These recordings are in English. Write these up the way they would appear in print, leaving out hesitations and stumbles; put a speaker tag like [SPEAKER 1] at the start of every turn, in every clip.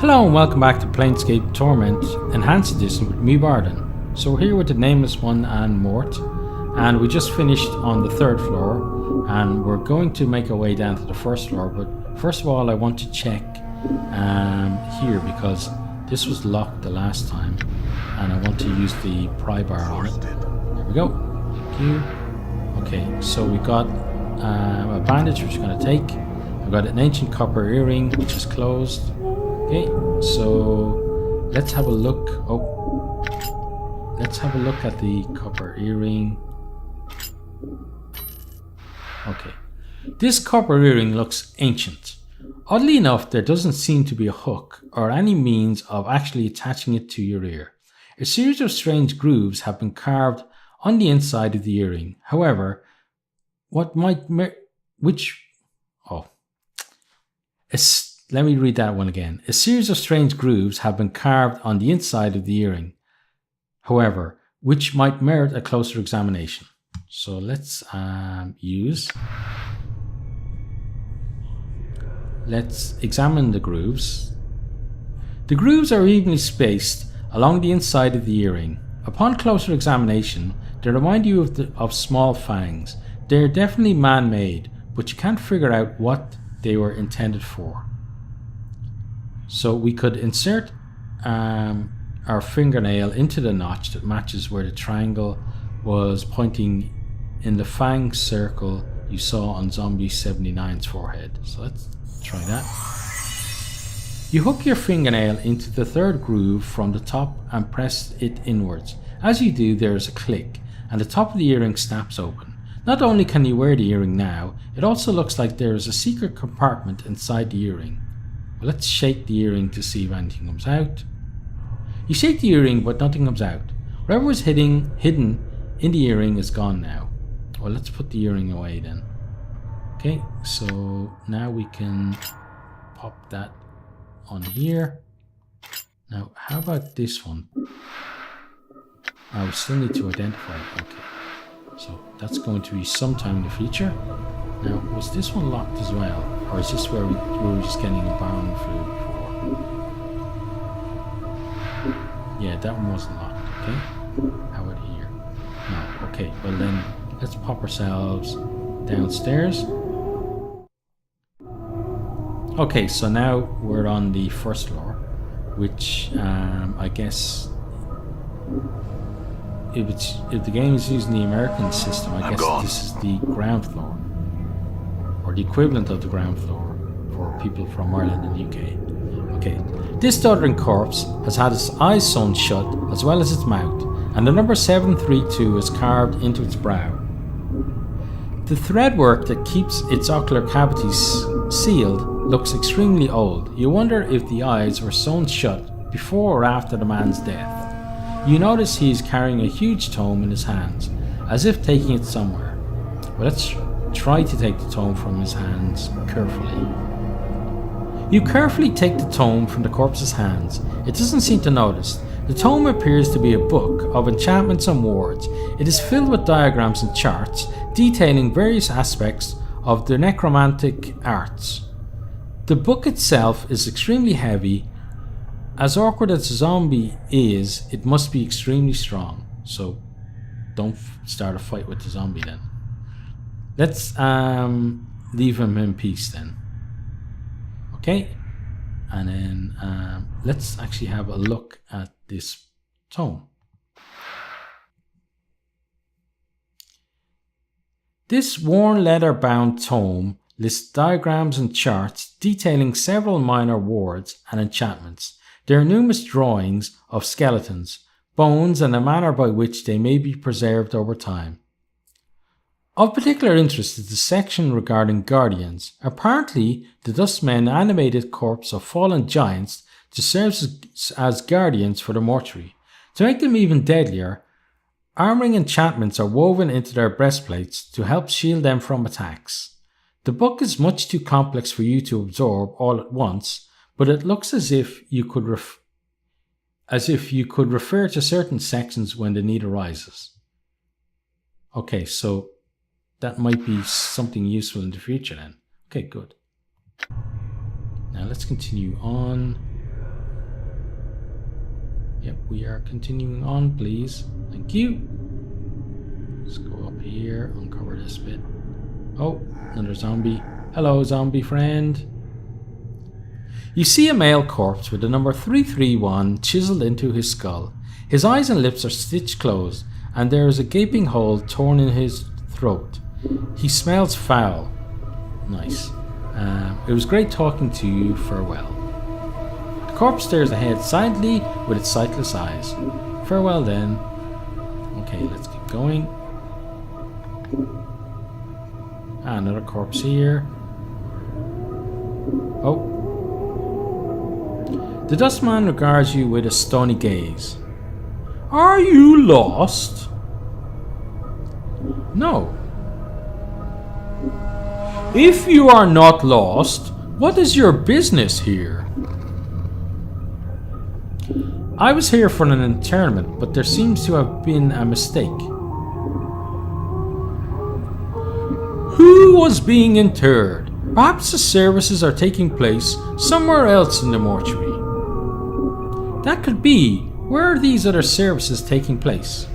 [SPEAKER 1] Hello and welcome back to Planescape Torment Enhanced Edition with me, Bardon. So we're here with the Nameless One and Mort, and we just finished on the 3rd floor, and we're going to make our way down to the 1st floor. But first of all, I want to check here because this was locked the last time, and I want to use the pry bar on it. There we go. Thank you. Okay, so we got a bandage which we're going to take. We've got an ancient copper earring which is closed. Okay, so let's have a look. Let's have a look at the copper earring. Okay, this copper earring looks ancient. Oddly enough, there doesn't seem to be a hook or any means of actually attaching it to your ear. A series of strange grooves have been carved on the inside of the earring. However, let me read that one again. A series of strange grooves have been carved on the inside of the earring, however, which might merit a closer examination. So let's examine the grooves. The grooves are evenly spaced along the inside of the earring. Upon closer examination, they remind you of small fangs. They are definitely man-made, but you can't figure out what they were intended for. So we could insert our fingernail into the notch that matches where the triangle was pointing in the fang circle you saw on Zombie 79's forehead. So let's try that. You hook your fingernail into the 3rd groove from the top and press it inwards. As you do, there is a click and the top of the earring snaps open. Not only can you wear the earring now, it also looks like there is a secret compartment inside the earring. Well, let's shake the earring to see if anything comes out. You shake the earring, but nothing comes out. Whatever was hidden in the earring is gone now. Well, let's put the earring away then. Okay, so now we can pop that on here. Now, how about this one? We still need to identify it. Okay, so that's going to be sometime in the future. Now, was this one locked as well? Or is this where we were just getting a Bardon fluid before? Yeah, that one wasn't locked, okay? How about here? No, okay, well then, let's pop ourselves downstairs. Okay, so now we're on the 1st floor, which I guess if the game is using the American system, I guess this is the ground floor, or the equivalent of the ground floor for people from Ireland and UK. Okay, this stuttering corpse has had its eyes sewn shut as well as its mouth, and the number 732 is carved into its brow. The threadwork that keeps its ocular cavities sealed looks extremely old. You wonder if the eyes were sewn shut before or after the man's death. You notice he is carrying a huge tome in his hands, as if taking it somewhere. Well, let's try to take the tome from his hands carefully. You carefully take the tome from the corpse's hands. It doesn't seem to notice. The tome appears to be a book of enchantments and wards. It is filled with diagrams and charts detailing various aspects of the necromantic arts. The book itself is extremely heavy. As awkward as a zombie is, it must be extremely strong. So don't start a fight with the zombie then. Let's leave him in peace then. Okay, and then let's actually have a look at this tome. This worn leather-bound tome lists diagrams and charts detailing several minor wards and enchantments. There are numerous drawings of skeletons, bones, and the manner by which they may be preserved over time. Of particular interest is the section regarding guardians. Apparently, the Dustmen animated corpses of fallen giants to serve as guardians for the mortuary. To make them even deadlier, armoring enchantments are woven into their breastplates to help shield them from attacks. The book is much too complex for you to absorb all at once, but it looks as if you could refer to certain sections when the need arises. Okay, so that might be something useful in the future then. Okay, good. Now let's continue on. Yep, we are continuing on, please. Thank you. Let's go up here, uncover this bit. Oh, another zombie. Hello, zombie friend. You see a male corpse with the number 331 chiseled into his skull. His eyes and lips are stitched closed, and there is a gaping hole torn in his throat. He smells foul. Nice. It was great talking to you. Farewell. The corpse stares ahead silently with its sightless eyes. Farewell then. Okay, let's keep going. Another corpse here. Oh. The dustman regards you with a stony gaze. Are you lost? No. If you are not lost, what is your business here? I was here for an interment, but there seems to have been a mistake. Who was being interred? Perhaps the services are taking place somewhere else in the mortuary. That could be. Where are these other services taking place?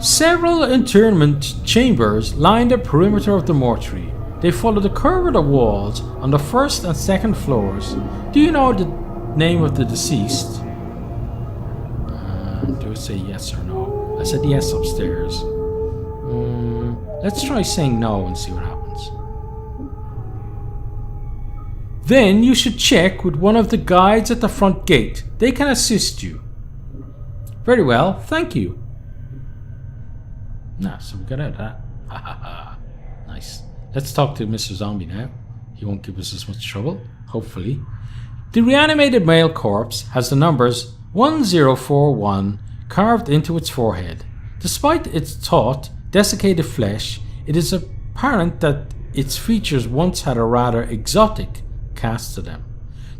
[SPEAKER 1] Several interment chambers line the perimeter of the mortuary. They follow the curve of the walls on the first and second floors. Do you know the name of the deceased? Do I say yes or no? I said yes upstairs. Let's try saying no and see what happens. Then you should check with one of the guides at the front gate. They can assist you. Very well, thank you. Nah, so we got out of that. Ha ha ha. Nice. Let's talk to Mr. Zombie now. He won't give us as much trouble, hopefully. The reanimated male corpse has the numbers 1041 carved into its forehead. Despite its taut, desiccated flesh, it is apparent that its features once had a rather exotic cast to them.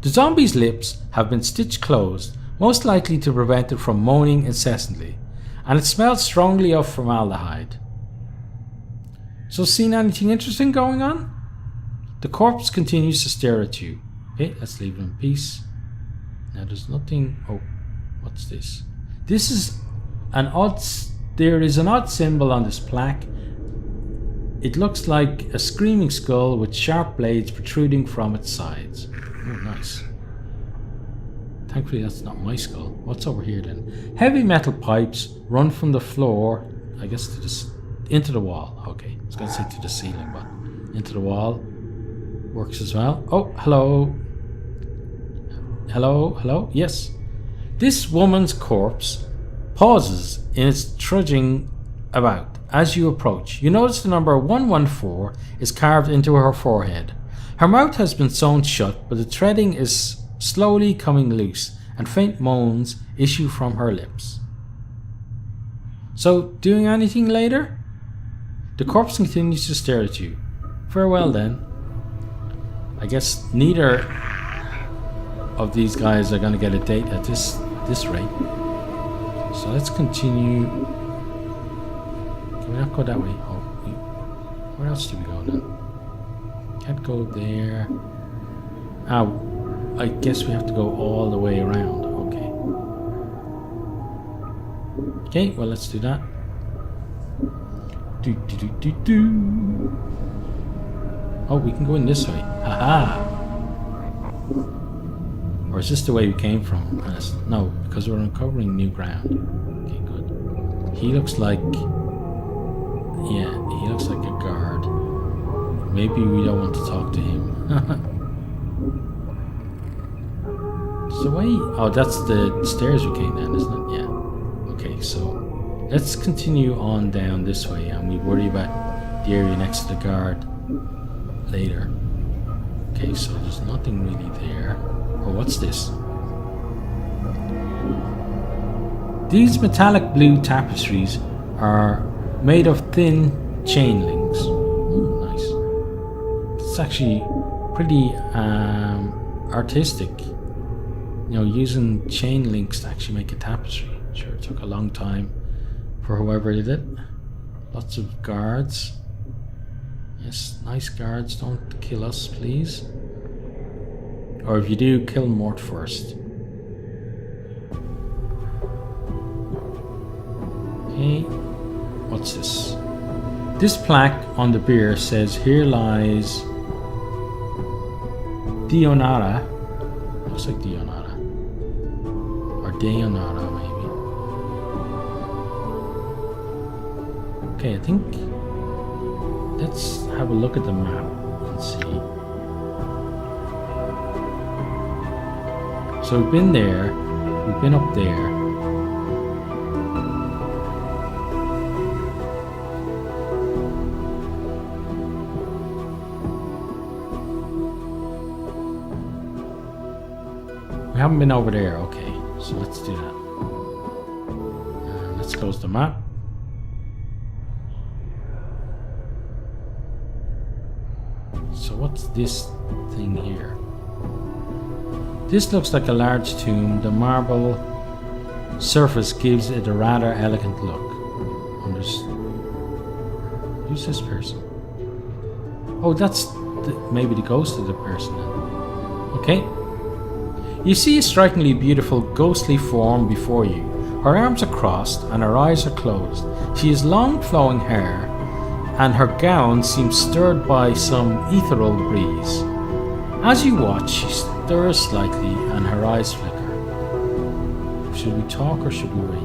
[SPEAKER 1] The zombie's lips have been stitched closed, most likely to prevent it from moaning incessantly, and it smells strongly of formaldehyde. So, seen anything interesting going on? The corpse continues to stare at you. Okay, let's leave it in peace. Now there's nothing. Oh, what's this? This is an odd. There is an odd symbol on this plaque. It looks like a screaming skull with sharp blades protruding from its sides. Oh, nice. Thankfully that's not my skull. What's over here then? Heavy metal pipes run from the floor, I guess, to the into the wall. Okay, I was going to say to the ceiling, but into the wall works as well. Oh, hello. Hello, hello, yes. This woman's corpse pauses in its trudging about. As you approach, you notice the number 114 is carved into her forehead. Her mouth has been sewn shut, but the threading is slowly coming loose, and faint moans issue from her lips. So, doing anything later? The corpse continues to stare at you. Farewell then. I guess neither of these guys are going to get a date at this rate. So let's continue. Can we not go that way? Oh, where else do we go then? Can't go there. I guess we have to go all the way around. Okay, well, let's do that. Oh, we can go in this way. Haha! Or is this the way we came from? No, because we're uncovering new ground. Okay, good. He looks like... Yeah, he looks like a guard. Maybe we don't want to talk to him. So why? Oh, that's the stairs we came down, isn't it? Yeah. Okay, so let's continue on down this way, and we worry about the area next to the guard later. Okay, so there's nothing really there. Oh, what's this? These metallic blue tapestries are made of thin chain links. Ooh, nice. It's actually pretty artistic. You know, using chain links to actually make a tapestry. Sure, it took a long time for whoever did it. Lots of guards. Yes, nice guards. Don't kill us, please. Or if you do, kill Mort first. Okay, what's this? This plaque on the beer says, "Here lies Dionara." Looks like Dionara. Or Dionara, maybe. Okay, I think... let's have a look at the map and see. So we've been there. We've been up there. We haven't been over there. Okay, so let's do that. Let's close the map. So what's this thing here? This looks like a large tomb. The marble surface gives it a rather elegant look. Who's this person? Oh, that's maybe the ghost of the person then. Okay. You see a strikingly beautiful ghostly form before you. Her arms are crossed and her eyes are closed. She has long flowing hair and her gown seems stirred by some ethereal breeze. As you watch, she stirs slightly and her eyes flicker. Should we talk or should we wait?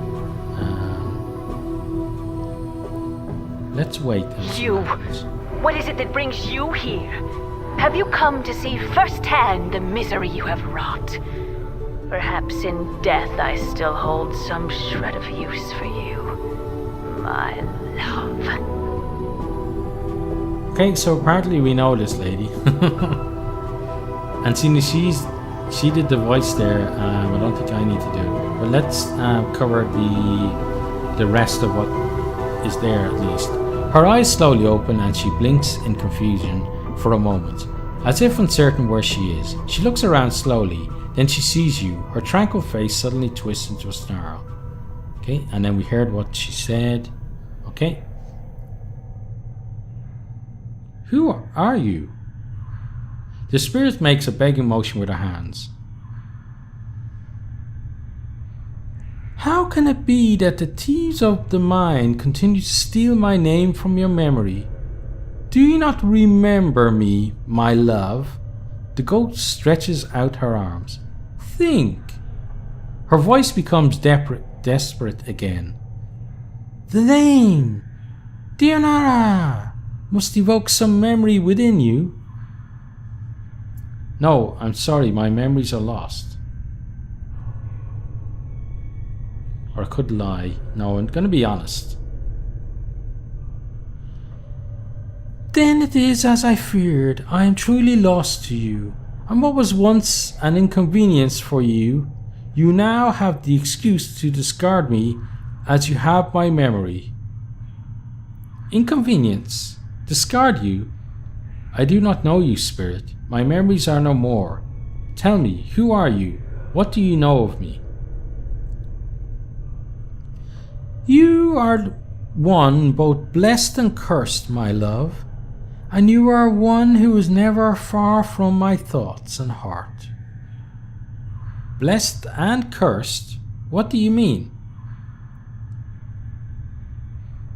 [SPEAKER 1] Let's wait.
[SPEAKER 2] You! What is it that brings you here? Have you come to see firsthand the misery you have wrought? Perhaps in death I still hold some shred of use for you, my love.
[SPEAKER 1] Okay, so apparently we know this lady. And seeing she did the voice there, I don't think I need to do it. But let's cover the rest of what is there at least. Her eyes slowly open and she blinks in confusion for a moment, as if uncertain where she is. She looks around slowly, then she sees you. Her tranquil face suddenly twists into a snarl. Okay, and then we heard what she said. Okay. Who are you? The spirit makes a begging motion with her hands. How can it be that the thieves of the mind continue to steal my name from your memory? Do you not remember me, my love? The ghost stretches out her arms. Think. Her voice becomes desperate again. The name, Dionara, must evoke some memory within you. No, I'm sorry, my memories are lost. Or I could lie. No, I'm going to be honest. Then it is as I feared. I am truly lost to you. And what was once an inconvenience for you, you now have the excuse to discard me as you have my memory. Inconvenience? Discard you? I do not know you, spirit. My memories are no more. Tell me, who are you? What do you know of me? You are one both blessed and cursed, my love, and you are one who is never far from my thoughts and heart. Blessed and cursed? What do you mean?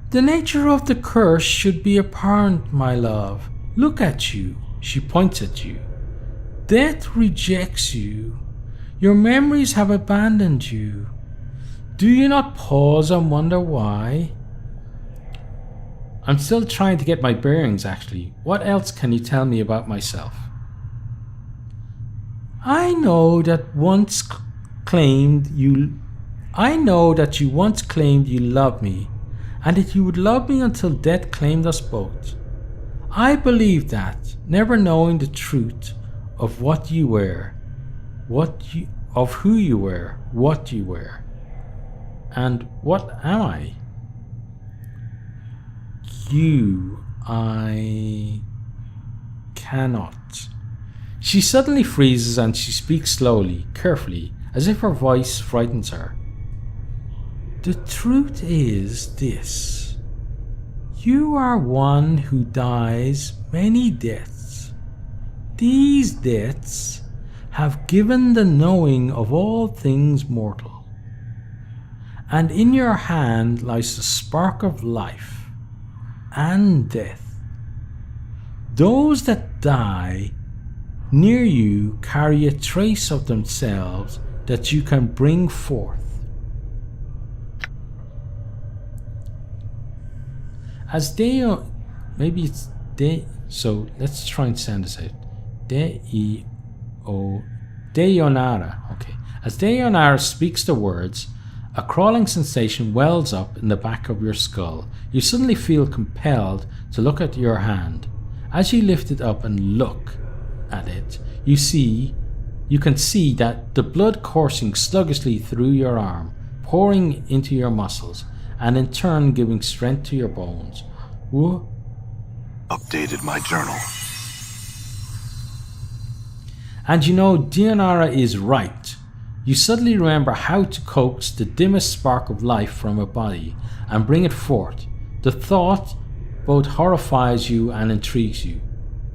[SPEAKER 1] The nature of the curse should be apparent, my love. Look at you. She points at you. Death rejects you. Your memories have abandoned you. Do you not pause and wonder why? I'm still trying to get my bearings, actually. What else can you tell me about myself? I know that you once claimed you loved me, and that you would love me until death claimed us both. I believed that, never knowing the truth of what you were, of who you were, what you were. And what am I? I cannot. She suddenly freezes and she speaks slowly, carefully, as if her voice frightens her. The truth is this. You are one who dies many deaths. These deaths have given the knowing of all things mortal. and in your hand lies the spark of life and death. Those that die near you carry a trace of themselves that you can bring forth. As they, maybe it's they, so let's try and sound this out. Deionara, okay. As Deionara speaks the words, a crawling sensation wells up in the back of your skull. You suddenly feel compelled to look at your hand. As you lift it up and look at it, you can see that the blood coursing sluggishly through your arm, pouring into your muscles, and in turn giving strength to your bones. Whoa.
[SPEAKER 3] Updated my journal.
[SPEAKER 1] And you know, Deionara is right. You suddenly remember how to coax the dimmest spark of life from a body and bring it forth. The thought both horrifies you and intrigues you.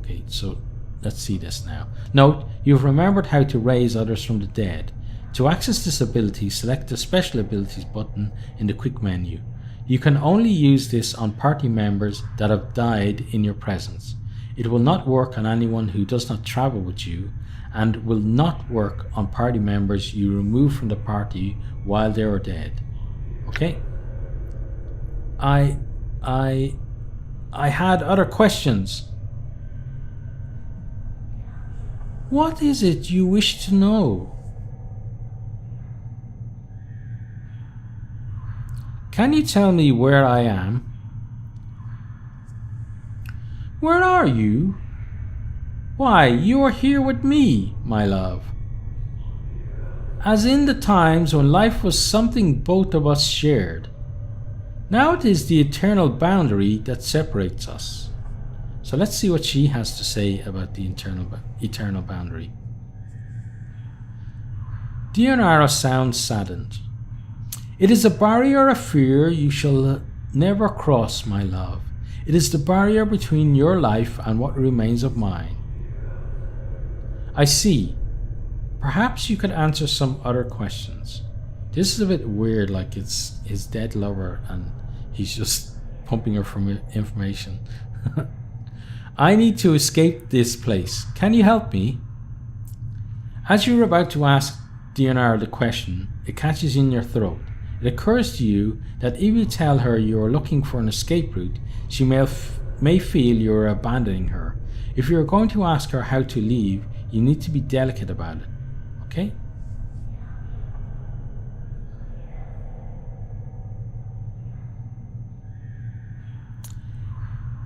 [SPEAKER 1] Okay, so let's see this now. Note, you've remembered how to raise others from the dead. To access this ability, select the Special Abilities button in the quick menu. You can only use this on party members that have died in your presence. It will not work on anyone who does not travel with you, and will not work on party members you remove from the party while they are dead. Okay? I had other questions. What is it you wish to know? Can you tell me where I am? Where are you? Why, you are here with me, my love. As in the times when life was something both of us shared. Now it is the eternal boundary that separates us. So let's see what she has to say about the eternal boundary. Deionara sounds saddened. It is a barrier of fear you shall never cross, my love. It is the barrier between your life and what remains of mine. I see. Perhaps you could answer some other questions. This is a bit weird, like it's his dead lover and he's just pumping her for information. I need to escape this place. Can you help me? As you're about to ask Deionara the question, it catches in your throat. It occurs to you that if you tell her you are looking for an escape route, she may feel you are abandoning her. If you are going to ask her how to leave, you need to be delicate about it. Okay?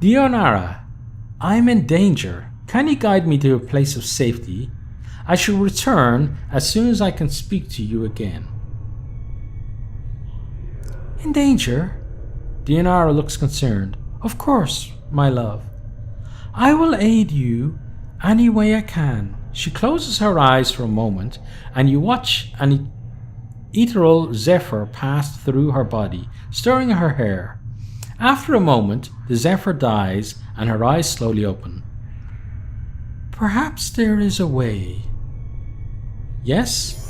[SPEAKER 1] Deionara, I am in danger. Can you guide me to a place of safety? I shall return as soon as I can speak to you again. In danger? Deionara looks concerned. Of course, my love. I will aid you any way I can. She closes her eyes for a moment, and you watch an ethereal zephyr pass through her body, stirring her hair. After a moment, the zephyr dies, and her eyes slowly open. Perhaps there is a way. Yes?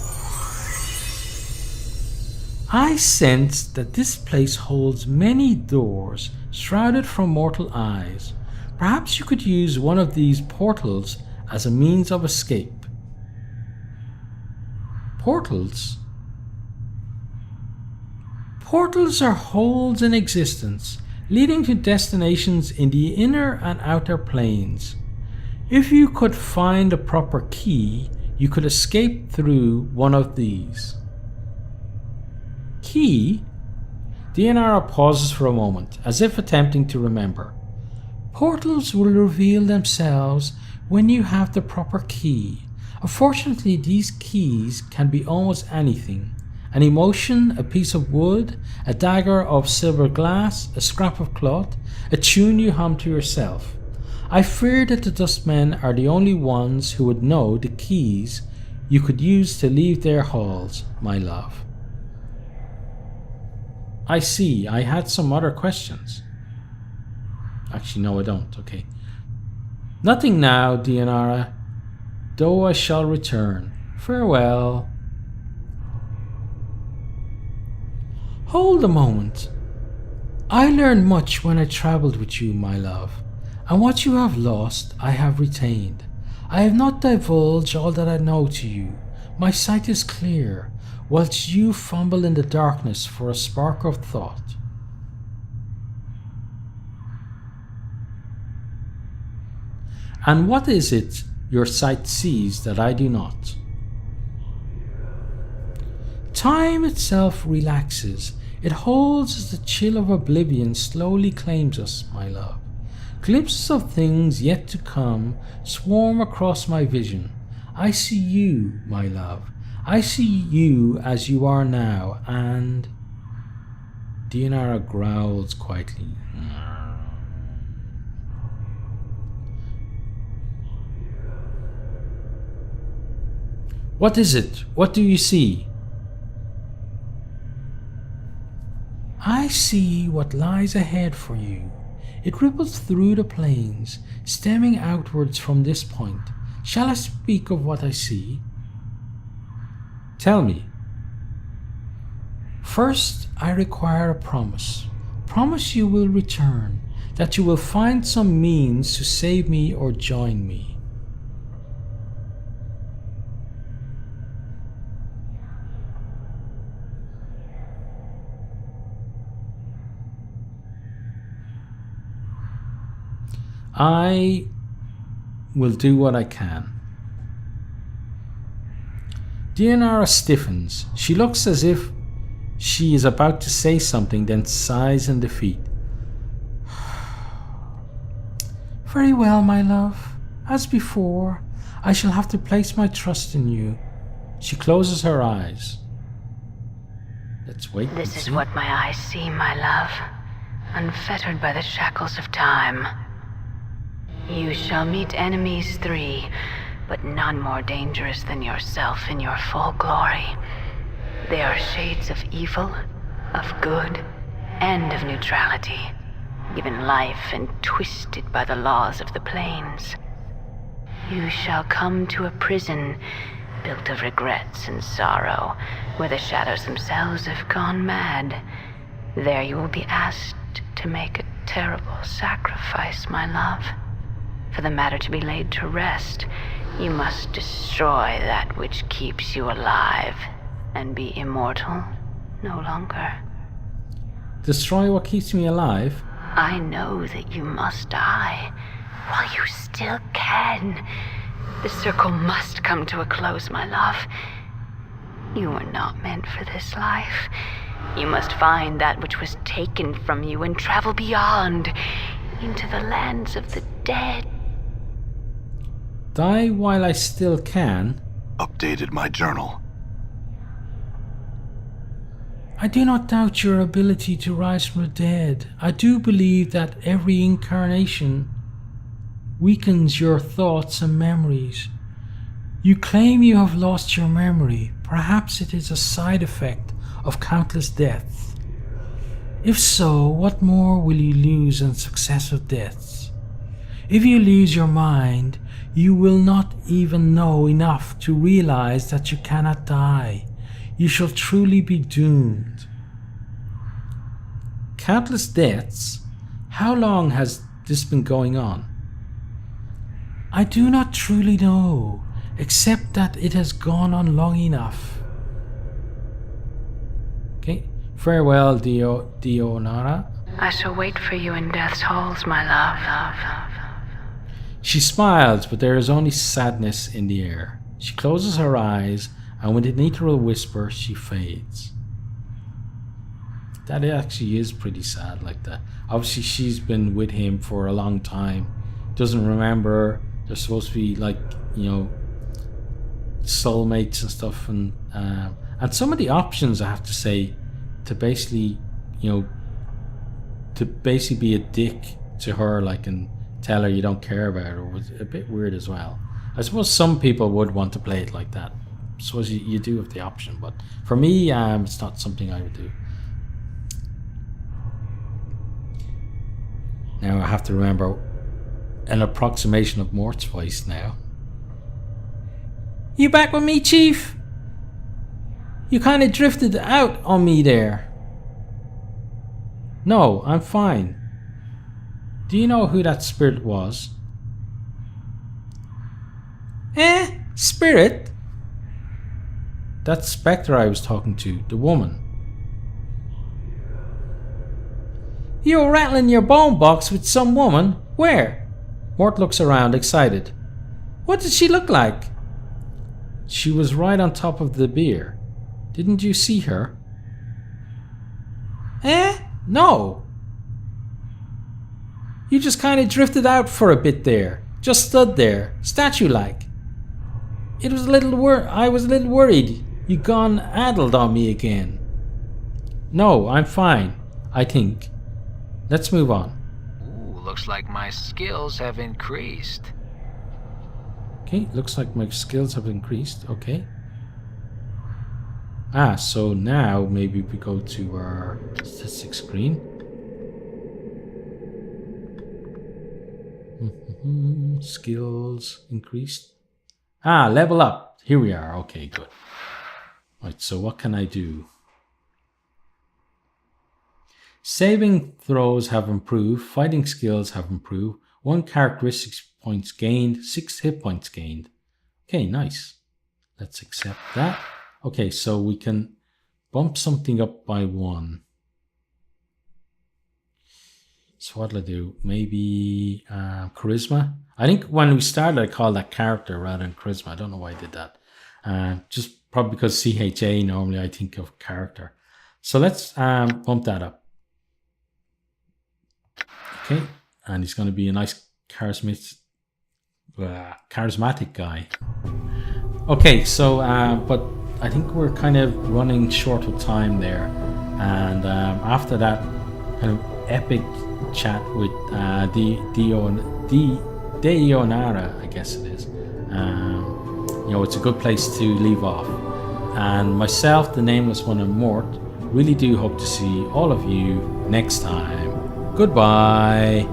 [SPEAKER 1] I sense that this place holds many doors shrouded from mortal eyes. Perhaps you could use one of these portals as a means of escape. Portals? Portals are holes in existence, leading to destinations in the inner and outer planes. If you could find a proper key, you could escape through one of these. Key? Deionara pauses for a moment, as if attempting to remember. Portals will reveal themselves when you have the proper key. Unfortunately, these keys can be almost anything. An emotion, a piece of wood, a dagger of silver glass, a scrap of cloth, a tune you hum to yourself. I fear that the Dustmen are the only ones who would know the keys you could use to leave their halls, my love. I see, I had some other questions. Actually, no, I don't. Okay. Nothing now, Deionara, though I shall return. Farewell. Hold a moment. I learned much when I travelled with you, my love, and what you have lost I have retained. I have not divulged all that I know to you. My sight is clear, whilst you fumble in the darkness for a spark of thought. And what is it your sight sees that I do not? Time itself relaxes. It holds as the chill of oblivion slowly claims us, my love. Glimpses of things yet to come swarm across my vision. I see you, my love. I see you as you are now, and... Dianara growls quietly. What is it? What do you see? I see what lies ahead for you. It ripples through the plains, stemming outwards from this point. Shall I speak of what I see? Tell me. First, I require a promise. Promise you will return, that you will find some means to save me or join me. I will do what I can. Dianara stiffens. She looks as if she is about to say something, then sighs in defeat. Very well, my love. As before, I shall have to place my trust in you. She closes her eyes. Let's wait.
[SPEAKER 2] This is what my eyes see, my love, unfettered by the shackles of time. You shall meet enemies 3, but none more dangerous than yourself in your full glory. They are shades of evil, of good, and of neutrality, given life and twisted by the laws of the plains. You shall come to a prison built of regrets and sorrow, where the shadows themselves have gone mad. There you will be asked to make a terrible sacrifice, my love. For the matter to be laid to rest, you must destroy that which keeps you alive and be immortal no longer.
[SPEAKER 1] Destroy what keeps me alive?
[SPEAKER 2] I know that you must die while you still can. The circle must come to a close, my love. You were not meant for this life. You must find that which was taken from you and travel beyond, into the lands of the dead.
[SPEAKER 1] Die while I still can?
[SPEAKER 3] Updated my journal.
[SPEAKER 1] I do not doubt your ability to rise from the dead. I do believe that every incarnation weakens your thoughts and memories. You claim you have lost your memory. Perhaps it is a side effect of countless deaths. If so, what more will you lose in successive deaths? If you lose your mind, you will not even know enough to realize that you cannot die. You shall truly be doomed. Countless deaths? How long has this been going on? I do not truly know, except that it has gone on long enough. Okay, farewell, Dianara.
[SPEAKER 2] I shall wait for you in death's halls, my love.
[SPEAKER 1] She smiles, but there is only sadness in the air. She closes her eyes, and with an ethereal whisper, she fades. That actually is pretty sad, like that. Obviously, she's been with him for a long time. Doesn't remember. They're supposed to be like, you know, soulmates and stuff. And some of the options, I have to say, to basically, you know, to basically be a dick to her, like, and tell her you don't care about her, was a bit weird as well. I suppose some people would want to play it like that. I suppose you do have the option, but for me, it's not something I would do. Now I have to remember an approximation of Mort's voice now. You back with me, Chief? You kind of drifted out on me there. No, I'm fine. Do you know who that spirit was? Spirit? That spectre I was talking to, the woman. You were rattling your bone box with some woman? Where? Mort looks around, excited. What did she look like? She was right on top of the beer. Didn't you see her? No. You just kind of drifted out for a bit there. Just stood there, statue-like. I was a little worried. You gone addled on me again. No, I'm fine, I think. Let's move on.
[SPEAKER 4] Ooh, looks like my skills have increased.
[SPEAKER 1] Okay, looks like my skills have increased. Okay. So now maybe we go to our statistics screen. Skills increased. Level up. Here we are. Okay, good. Right, so what can I do? Saving throws have improved. Fighting skills have improved. 1 characteristic points gained. 6 hit points gained. Okay, nice. Let's accept that. Okay, so we can bump something up by 1. So what'll I do? Maybe charisma? I think when we started I called that character rather than charisma. I don't know why I did that. Just probably because CHA normally I think of character. So let's bump that up. Okay, and he's going to be a nice charismatic guy. Okay, so but I think we're kind of running short of time there, and after that kind of epic chat with Deionara, I guess it is. It's a good place to leave off. And myself, the Nameless One, and Mort really do hope to see all of you next time. Goodbye.